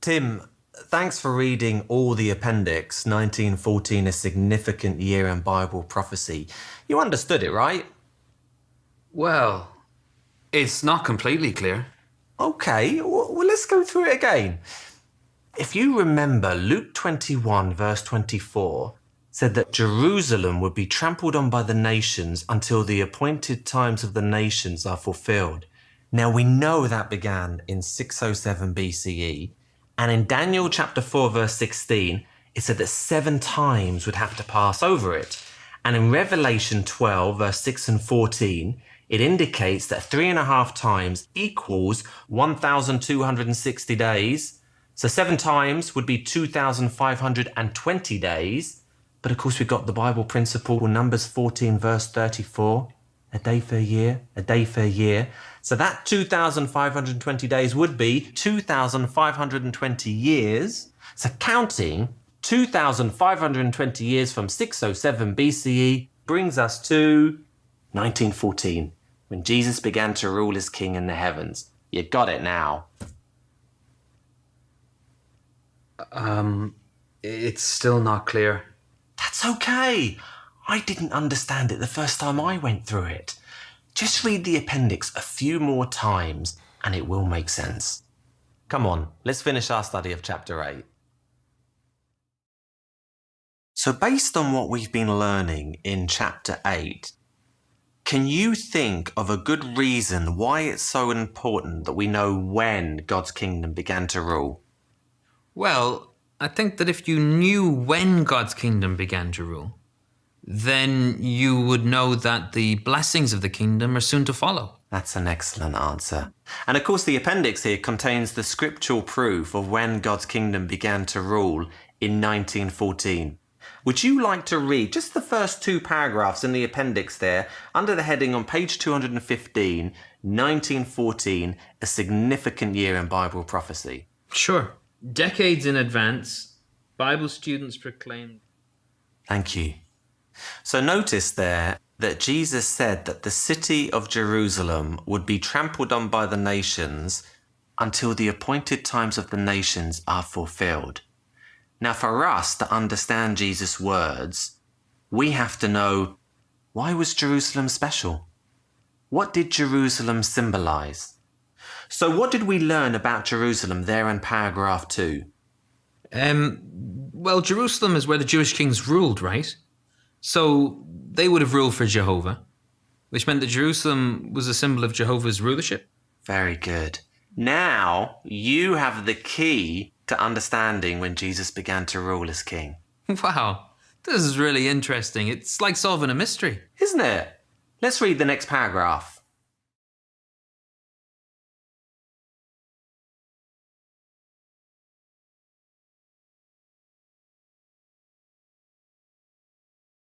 Tim, thanks for reading all the appendix, 1914, A Significant Year in Bible Prophecy. You understood it, right? Well, it's not completely clear. Okay, well, let's go through it again. If you remember, Luke 21, verse 24, said that Jerusalem would be trampled on by the nations until the appointed times of the nations are fulfilled. Now, we know that began in 607 BCE, and in Daniel chapter 4, verse 16, it said that 7 times would have to pass over it. And in Revelation 12, verse 6 and 14, it indicates that 3.5 times equals 1,260 days. So 7 times would be 2,520 days. But of course, we've got the Bible principle, Numbers 14, verse 34, a day for a year, a day for a year. So that 2,520 days would be 2,520 years. So counting 2,520 years from 607 BCE brings us to 1914, when Jesus began to rule as king in the heavens. You got it now. It's still not clear. That's okay. I didn't understand it the first time I went through it. Just read the appendix a few more times and it will make sense. Come on, let's finish our study of chapter 8. So based on what we've been learning in chapter 8, can you think of a good reason why it's so important that we know when God's kingdom began to rule? Well, I think that if you knew when God's kingdom began to rule, then you would know that the blessings of the kingdom are soon to follow. That's an excellent answer. And of course, the appendix here contains the scriptural proof of when God's kingdom began to rule in 1914. Would you like to read just the first 2 paragraphs in the appendix there, under the heading on page 215, 1914, A Significant Year in Bible Prophecy? Sure. Decades in advance, Bible students proclaimed. Thank you. So notice there that Jesus said that the city of Jerusalem would be trampled on by the nations until the appointed times of the nations are fulfilled. Now, for us to understand Jesus' words, we have to know, why was Jerusalem special? What did Jerusalem symbolize? So what did we learn about Jerusalem there in paragraph 2? Well, Jerusalem is where the Jewish kings ruled, right? So they would have ruled for Jehovah, which meant that Jerusalem was a symbol of Jehovah's rulership. Very good. Now you have the key to understanding when Jesus began to rule as king. Wow, this is really interesting. It's like solving a mystery. Isn't it? Let's read the next paragraph.